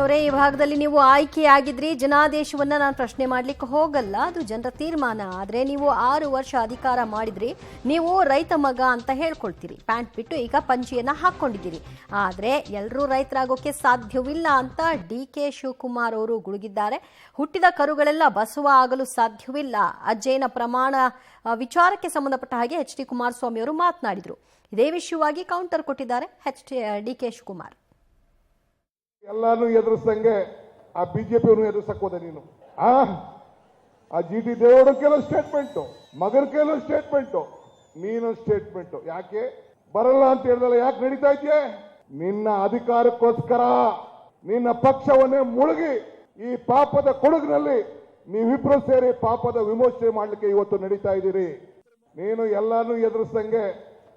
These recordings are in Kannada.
ಅವರೇ, ಈ ಭಾಗದಲ್ಲಿ ನೀವು ಆಯ್ಕೆಯಾಗಿದ್ರಿ. ಜನಾದೇಶವನ್ನ ನಾನು ಪ್ರಶ್ನೆ ಮಾಡ್ಲಿಕ್ಕೆ ಹೋಗಲ್ಲ, ಅದು ಜನರ ತೀರ್ಮಾನ. ಆದ್ರೆ ನೀವು 6 ವರ್ಷ ಅಧಿಕಾರ ಮಾಡಿದ್ರಿ, ನೀವು ರೈತ ಮಗ ಅಂತ ಹೇಳ್ಕೊಳ್ತೀರಿ. ಪ್ಯಾಂಟ್ ಬಿಟ್ಟು ಈಗ ಪಂಚಿಯನ್ನ ಹಾಕೊಂಡಿದ್ದೀರಿ. ಆದ್ರೆ ಎಲ್ಲರೂ ರೈತರಾಗೋಕೆ ಸಾಧ್ಯವಿಲ್ಲ ಅಂತ ಡಿ.ಕೆ. ಶಿವಕುಮಾರ್ ಅವರು ಗುಡುಗಿದ್ದಾರೆ. ಹುಟ್ಟಿದ ಕರುಗಳೆಲ್ಲ ಬಸವ ಆಗಲು ಸಾಧ್ಯವಿಲ್ಲ. ಅಜ್ಜೇನ ಪ್ರಮಾಣ ವಿಚಾರಕ್ಕೆ ಸಂಬಂಧಪಟ್ಟ ಹಾಗೆ ಎಚ್.ಡಿ. ಕುಮಾರಸ್ವಾಮಿ ಅವರು ಮಾತನಾಡಿದ್ರು. ಇದೇ ವಿಷಯವಾಗಿ ಕೌಂಟರ್ ಕೊಟ್ಟಿದ್ದಾರೆ ಡಿ.ಕೆ. ಶಿವಕುಮಾರ್. ಎಲ್ಲಾನು ಎದುರಿಸಂಗೆ ಆ ಬಿಜೆಪಿಯನ್ನು ಎದುರಿಸಕ್ ಹೋದೆ ನೀನು. ಆ ಜಿ.ಟಿ. ದೇವೇಗೌಡ ಕೆಲವು ಸ್ಟೇಟ್ಮೆಂಟ್, ಮಗನ ಕೆಲವು ಸ್ಟೇಟ್ಮೆಂಟ್, ನೀನು ಸ್ಟೇಟ್ಮೆಂಟ್. ಯಾಕೆ ಬರಲ್ಲ ಅಂತ ಹೇಳಿದಲ್ಲ, ಯಾಕೆ ನಡೀತಾ ಇದೆಯೇ? ನಿನ್ನ ಅಧಿಕಾರಕ್ಕೋಸ್ಕರ ನಿನ್ನ ಪಕ್ಷವನ್ನೇ ಮುಳುಗಿ ಈ ಪಾಪದ ಕೊಡಗಿನಲ್ಲಿ ನೀವಿಬ್ರು ಸೇರಿ ಪಾಪದ ವಿಮೋಚನೆ ಮಾಡ್ಲಿಕ್ಕೆ ಇವತ್ತು ನಡೀತಾ ಇದ್ದೀರಿ. ನೀನು ಎಲ್ಲಾನು ಎದುರಿಸಂಗೆ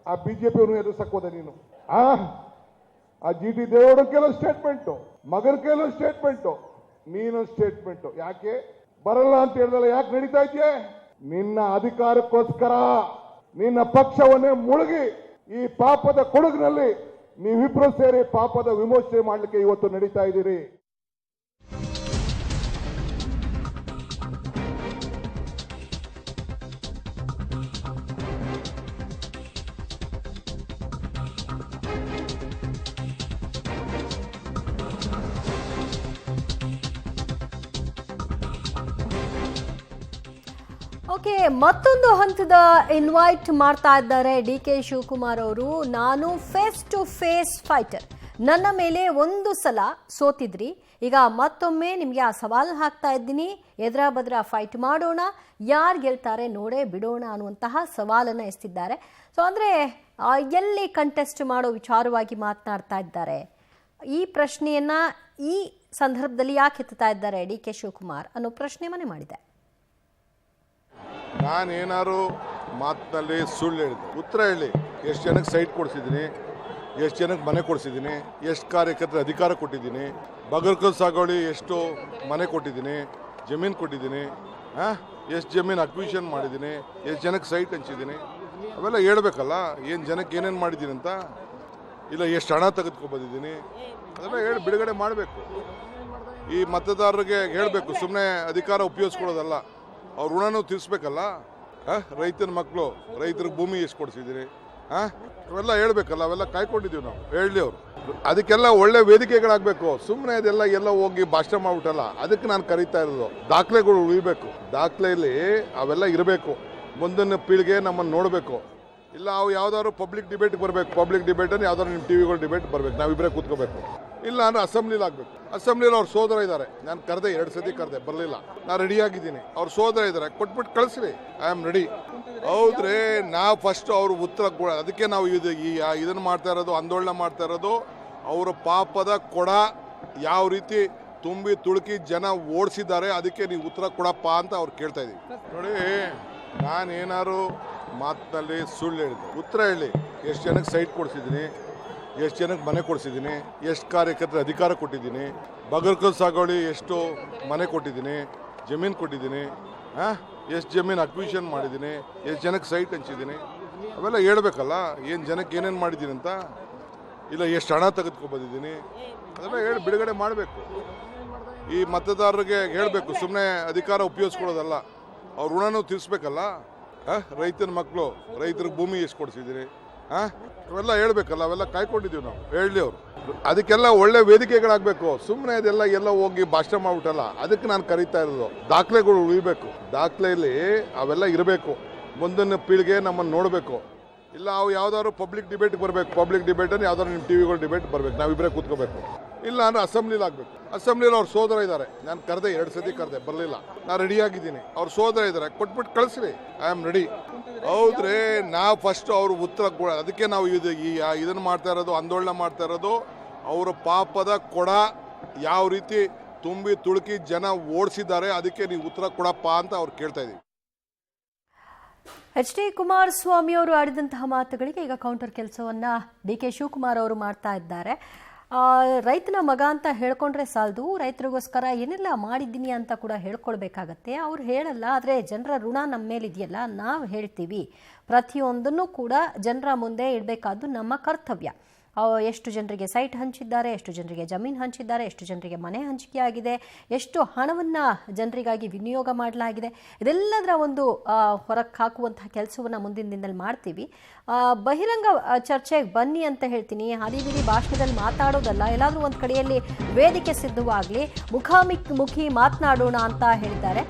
ಆ ಬಿಜೆಪಿಯನ್ನು ಎದುರಿಸಕ್ ಹೋದೆ ನೀನು. ಆ ಜಿ.ಟಿ. ದೇವೇಗೌಡ ಕೆಲವು ಸ್ಟೇಟ್ಮೆಂಟ್, ಮಗನ ಕೆಲವು ಸ್ಟೇಟ್ಮೆಂಟ್, ನೀನು ಸ್ಟೇಟ್ಮೆಂಟ್. ಯಾಕೆ ಬರಲ್ಲ ಅಂತ ಹೇಳಿದಲ್ಲ, ಯಾಕೆ ನಡೀತಾ ಇದೆಯೇ? ನಿನ್ನ ಅಧಿಕಾರಕ್ಕೋಸ್ಕರ ನಿನ್ನ ಪಕ್ಷವನ್ನೇ ಮುಳುಗಿ ಈ ಪಾಪದ ಕೊಡಗಿನಲ್ಲಿ ನೀವಿಬ್ರು ಸೇರಿ ಪಾಪದ ವಿಮೋಚನೆ ಮಾಡ್ಲಿಕ್ಕೆ ಇವತ್ತು ನಡೀತಾ ಇದ್ದೀರಿ. ಓಕೆ, ಮತ್ತೊಂದು ಹಂತದ ಇನ್ವೈಟ್ ಮಾಡ್ತಾ ಇದ್ದಾರೆ ಡಿ.ಕೆ. ಶಿವಕುಮಾರ್ ಅವರು. ನಾನು ಫೇಸ್ ಟು ಫೇಸ್ ಫೈಟರ್, ನನ್ನ ಮೇಲೆ ಒಂದು ಸಲ ಸೋತಿದ್ರಿ, ಈಗ ಮತ್ತೊಮ್ಮೆ ನಿಮಗೆ ಆ ಸವಾಲು ಹಾಕ್ತಾ ಇದ್ದೀನಿ, ಎದುರ ಬದ್ರ ಫೈಟ್ ಮಾಡೋಣ, ಯಾರು ಗೆಲ್ತಾರೆ ನೋಡೇ ಬಿಡೋಣ ಅನ್ನುವಂತಹ ಸವಾಲನ್ನು ಎಸ್ತಿದ್ದಾರೆ. ಸೊ ಅಂದರೆ ಎಲ್ಲಿ ಕಂಟೆಸ್ಟ್ ಮಾಡೋ ವಿಚಾರವಾಗಿ ಮಾತನಾಡ್ತಾ ಇದ್ದಾರೆ. ಈ ಪ್ರಶ್ನೆಯನ್ನ ಈ ಸಂದರ್ಭದಲ್ಲಿ ಯಾಕೆ ಎತ್ತುತ್ತಾ ಇದ್ದಾರೆ ಡಿ.ಕೆ. ಶಿವಕುಮಾರ್ ಅನ್ನೋ ಪ್ರಶ್ನೆ ಮನೆ ಮಾಡಿದೆ. ನಾನೇನಾದ್ರು ಮಾತಿನಲ್ಲಿ ಸುಳ್ಳು ಹೇಳಿದೆ, ಉತ್ತರ ಹೇಳಿ. ಎಷ್ಟು ಜನಕ್ಕೆ ಸೈಟ್ ಕೊಡಿಸಿದ್ದೀನಿ, ಎಷ್ಟು ಜನಕ್ಕೆ ಮನೆ ಕೊಡಿಸಿದ್ದೀನಿ, ಎಷ್ಟು ಕಾರ್ಯಕರ್ತರ ಅಧಿಕಾರ ಕೊಟ್ಟಿದ್ದೀನಿ, ಬಗರ್ಕಲ್ ಸಾಗೋಳಿ ಎಷ್ಟು ಮನೆ ಕೊಟ್ಟಿದ್ದೀನಿ, ಜಮೀನು ಕೊಟ್ಟಿದ್ದೀನಿ, ಎಷ್ಟು ಜಮೀನು ಅಕ್ವಿಷನ್ ಮಾಡಿದ್ದೀನಿ, ಎಷ್ಟು ಜನಕ್ಕೆ ಸೈಟ್ ಹಂಚಿದ್ದೀನಿ, ಅವೆಲ್ಲ ಹೇಳ್ಬೇಕಲ್ಲ. ಏನು ಜನಕ್ಕೆ ಏನೇನು ಮಾಡಿದ್ದೀನಿ ಅಂತ, ಇಲ್ಲ ಎಷ್ಟು ಹಣ ತೆಗೆದುಕೊಂಡ್ಬಂದಿದ್ದೀನಿ, ಅದೆಲ್ಲ ಹೇಳಿ ಬಿಡುಗಡೆ ಮಾಡಬೇಕು. ಈ ಮತದಾರರಿಗೆ ಹೇಳಬೇಕು, ಸುಮ್ಮನೆ ಅಧಿಕಾರ ಉಪಯೋಗಿಸ್ಕೊಳ್ಳೋದಲ್ಲ, ಅವ್ರ ಋಣನೂ ತೀರಿಸ್ಬೇಕಲ್ಲ. ರೈತನ ಮಕ್ಕಳು, ರೈತರಿಗೆ ಭೂಮಿ ಎಷ್ಟು ಕೊಡಿಸಿದ್ದೀರಿ, ಅವೆಲ್ಲ ಹೇಳ್ಬೇಕಲ್ಲ. ಅವೆಲ್ಲ ಕಾಯ್ಕೊಂಡಿದ್ದೀವಿ ನಾವು, ಹೇಳಲಿ ಅವರು. ಅದಕ್ಕೆಲ್ಲ ಒಳ್ಳೆ ವೇದಿಕೆಗಳಾಗಬೇಕು. ಸುಮ್ಮನೆ ಅದೆಲ್ಲ ಎಲ್ಲ ಹೋಗಿ ಭಾಷಣ ಮಾಡ್ಬಿಟ್ಟಲ್ಲ, ಅದಕ್ಕೆ ನಾನು ಕರೀತಾ ಇರೋದು. ದಾಖಲೆಗಳು ಉಳಿಬೇಕು, ದಾಖಲೆಯಲ್ಲಿ ಅವೆಲ್ಲ ಇರಬೇಕು. ಮುಂದಿನ ಪೀಳಿಗೆ ನಮ್ಮನ್ನು ನೋಡಬೇಕು. ಇಲ್ಲ ಅವು ಯಾವ್ದಾದ್ರು ಪಬ್ಲಿಕ್ ಡಿಬೇಟ್ಗೆ ಬರಬೇಕು, ಪಬ್ಲಿಕ್ ಡಿಬೇಟನ್ನು ಯಾವ್ದಾದ್ರು ನಿಮ್ಮ ಟಿವಿಗಳು ಡಿಬೇಟ್ ಬರಬೇಕು, ನಾವಿಬ್ಬರೇ ಕೂತ್ಕೋಬೇಕು. ಇಲ್ಲ ಅಂದ್ರೆ ಅಸೆಂಬ್ಲಿಲಿ ಆಗಬೇಕು. ಅಸೆಂಬ್ಲಿಲಿ ಅವ್ರ ಸೋದರ ಇದ್ದಾರೆ, ನಾನು ಕರೆದೆ, 2 ಸತಿ ಕರೆದೆ, ಬರಲಿಲ್ಲ. ನಾನು ರೆಡಿಯಾಗಿದ್ದೀನಿ, ಅವ್ರ ಸೋದರ ಇದ್ದಾರೆ, ಕೊಟ್ಬಿಟ್ಟು ಕಳಿಸ್ರಿ, ಐ ಆಮ್ ರೆಡಿ. ಹೌದ್ರಿ, ನಾವು ಫಸ್ಟ್ ಅವ್ರ ಉತ್ತರ, ಅದಕ್ಕೆ ನಾವು ಇದನ್ನು ಮಾಡ್ತಾ ಇರೋದು, ಆಂದೋಲನ ಮಾಡ್ತಾ ಇರೋದು. ಅವರ ಪಾಪದ ಕೊಡ ಯಾವ ರೀತಿ ತುಂಬಿ ತುಳುಕಿ ಜನ ಓಡಿಸಿದ್ದಾರೆ, ಅದಕ್ಕೆ ನೀವು ಉತ್ತರ ಕೊಡಪ್ಪ ಅಂತ ಅವ್ರು ಕೇಳ್ತಾ ಇದ್ದೀವಿ. ನೋಡಿ, ನಾನೇನಾದ್ರು ಮಾತಿನಲ್ಲಿ ಸುಳ್ಳು ಹೇಳಿದೆ, ಉತ್ತರ ಹೇಳಿ. ಎಷ್ಟು ಜನಕ್ಕೆ ಸೈಟ್ ಕೊಡಿಸಿದ್ದೀನಿ, ಎಷ್ಟು ಜನಕ್ಕೆ ಮನೆ ಕೊಡಿಸಿದ್ದೀನಿ, ಎಷ್ಟು ಕಾರ್ಯಕರ್ತರ ಅಧಿಕಾರ ಕೊಟ್ಟಿದ್ದೀನಿ, ಬಗರ್ಕಲ್ ಸಾಗೋಳಿ ಎಷ್ಟು ಮನೆ ಕೊಟ್ಟಿದ್ದೀನಿ, ಜಮೀನು ಕೊಟ್ಟಿದ್ದೀನಿ, ಎಷ್ಟು ಜಮೀನು ಅಕ್ವಿಷನ್ ಮಾಡಿದ್ದೀನಿ, ಎಷ್ಟು ಜನಕ್ಕೆ ಸೈಟ್ ಹಂಚಿದ್ದೀನಿ, ಅವೆಲ್ಲ ಹೇಳ್ಬೇಕಲ್ಲ. ಏನು ಜನಕ್ಕೆ ಏನೇನು ಮಾಡಿದ್ದೀನಿ ಅಂತ, ಇಲ್ಲ ಎಷ್ಟು ಹಣ ತೆಗೆದುಕೊಂಡ್ಬಂದಿದ್ದೀನಿ, ಅದೆಲ್ಲ ಹೇಳಿ ಬಿಡುಗಡೆ ಮಾಡಬೇಕು. ಈ ಮತದಾರರಿಗೆ ಹೇಳಬೇಕು, ಸುಮ್ಮನೆ ಅಧಿಕಾರ ಉಪಯೋಗಿಸ್ಕೊಳ್ಳೋದಲ್ಲ, ಅವ್ರ ಋಣನೂ ತೀರಿಸ್ಬೇಕಲ್ಲ. ರೈತನ ಮಕ್ಕಳು, ರೈತರಿಗೆ ಭೂಮಿ ಎಷ್ಟು ಕೊಡಿಸಿದ್ದೀರಿ, ಅವೆಲ್ಲ ಹೇಳ್ಬೇಕಲ್ಲ. ಅವೆಲ್ಲ ಕಾಯ್ಕೊಂಡಿದ್ದೀವಿ ನಾವು, ಹೇಳಲಿ ಅವರು. ಅದಕ್ಕೆಲ್ಲ ಒಳ್ಳೆ ವೇದಿಕೆಗಳಾಗಬೇಕು. ಸುಮ್ಮನೆ ಅದೆಲ್ಲ ಎಲ್ಲ ಹೋಗಿ ಭಾಷಣ ಮಾಡ್ಬಿಟ್ಟಲ್ಲ, ಅದಕ್ಕೆ ನಾನು ಕರೀತಾ ಇರೋದು. ದಾಖಲೆಗಳು ಉಳಿಬೇಕು, ದಾಖಲೆಯಲ್ಲಿ ಅವೆಲ್ಲ ಇರಬೇಕು. ಮುಂದಿನ ಪೀಳಿಗೆ ನಮ್ಮನ್ನು ನೋಡಬೇಕು. ಇಲ್ಲ ಅವು ಯಾವ್ದಾದ್ರು ಪಬ್ಲಿಕ್ ಡಿಬೇಟ್ಗೆ ಬರಬೇಕು, ಪಬ್ಲಿಕ್ ಡಿಬೇಟನ್ನು ಯಾವ್ದಾದ್ರು ನಿಮ್ಮ ಟಿವಿಗಳು ಡಿಬೇಟ್ ಬರಬೇಕು, ನಾವಿಬ್ಬರೇ ಕೂತ್ಕೋಬೇಕು. ಇಲ್ಲ ಅಂದ್ರೆ ಅಸೆಂಬ್ಲಿಲಿ ಆಗಬೇಕು. ಅಸೆಂಬ್ಲಿಲಿ ಅವ್ರ ಸೋದರ ಇದ್ದಾರೆ, ನಾನು ಕರೆದೆ, 2 ಸತಿ ಕರೆದೆ, ಬರಲಿಲ್ಲ. ನಾನು ರೆಡಿಯಾಗಿದ್ದೀನಿ, ಅವ್ರ ಸೋದರ ಇದ್ದಾರೆ, ಕೊಟ್ಬಿಟ್ಟು ಕಳಿಸ್ರಿ, ಐ ಆಮ್ ರೆಡಿ. ಹೌದ್ರಿ, ನಾವು ಫಸ್ಟ್ ಅವ್ರ ಉತ್ತರ, ಅದಕ್ಕೆ ನಾವು ಇದನ್ನು ಮಾಡ್ತಾ ಇರೋದು, ಆಂದೋಲನ ಮಾಡ್ತಾ ಇರೋದು. ಅವರ ಪಾಪದ ಕೊಡ ಯಾವ ರೀತಿ ತುಂಬಿ ತುಳುಕಿ ಜನ ಓಡಿಸಿದ್ದಾರೆ, ಅದಕ್ಕೆ ನೀವು ಉತ್ತರ ಕೊಡಪ್ಪ ಅಂತ ಅವ್ರು ಕೇಳ್ತಾ ಇದ್ದೀವಿ. ಎಚ್.ಡಿ. ಕುಮಾರಸ್ವಾಮಿ ಅವರು ಆಡಿದಂತಹ ಮಾತುಗಳಿಗೆ ಈಗ ಕೌಂಟರ್ ಕೆಲಸವನ್ನ ಡಿ.ಕೆ. ಶಿವಕುಮಾರ್ ಅವರು ಮಾಡ್ತಾ ಇದ್ದಾರೆ. ರೈತನ ಮಗ ಅಂತ ಹೇಳ್ಕೊಂಡ್ರೆ ಸಾಲದು, ರೈತರಿಗೋಸ್ಕರ ಏನೆಲ್ಲ ಮಾಡಿದ್ದೀನಿ ಅಂತ ಕೂಡ ಹೇಳ್ಕೊಳ್ಬೇಕಾಗತ್ತೆ. ಅವ್ರು ಹೇಳಲ್ಲ, ಆದರೆ ಜನರ ಋಣ ನಮ್ಮ ಮೇಲಿದೆಯಲ್ಲ, ನಾವು ಹೇಳ್ತೀವಿ. ಪ್ರತಿಯೊಂದನ್ನು ಕೂಡ ಜನರ ಮುಂದೆ ಇಡಬೇಕಾದ್ದು ನಮ್ಮ ಕರ್ತವ್ಯ. ಎಷ್ಟು ಜನರಿಗೆ ಸೈಟ್ ಹಂಚಿದ್ದಾರೆ, ಎಷ್ಟು ಜನರಿಗೆ ಜಮೀನು ಹಂಚಿದ್ದಾರೆ, ಎಷ್ಟು ಜನರಿಗೆ ಮನೆ ಹಂಚಿಕೆಯಾಗಿದೆ, ಎಷ್ಟು ಹಣವನ್ನು ಜನರಿಗಾಗಿ ವಿನಿಯೋಗ ಮಾಡಲಾಗಿದೆ, ಇದೆಲ್ಲದರ ಒಂದು ಹೊರಕ್ಕೆ ಹಾಕುವಂತಹ ಕೆಲಸವನ್ನು ಮುಂದಿನ ದಿನದಲ್ಲಿ ಮಾಡ್ತೀವಿ. ಬಹಿರಂಗ ಚರ್ಚೆಗೆ ಬನ್ನಿ ಅಂತ ಹೇಳ್ತೀನಿ. ಹಾದಿಬೀದಿ ಭಾಷಣದಲ್ಲಿ ಮಾತಾಡೋದಲ್ಲ, ಎಲ್ಲಾದರೂ ಒಂದು ಕಡೆಯಲ್ಲಿ ವೇದಿಕೆ ಸಿದ್ಧವಾಗಲಿ, ಮುಖಾಮುಖಿ ಮಾತನಾಡೋಣ ಅಂತ ಹೇಳಿದ್ದಾರೆ.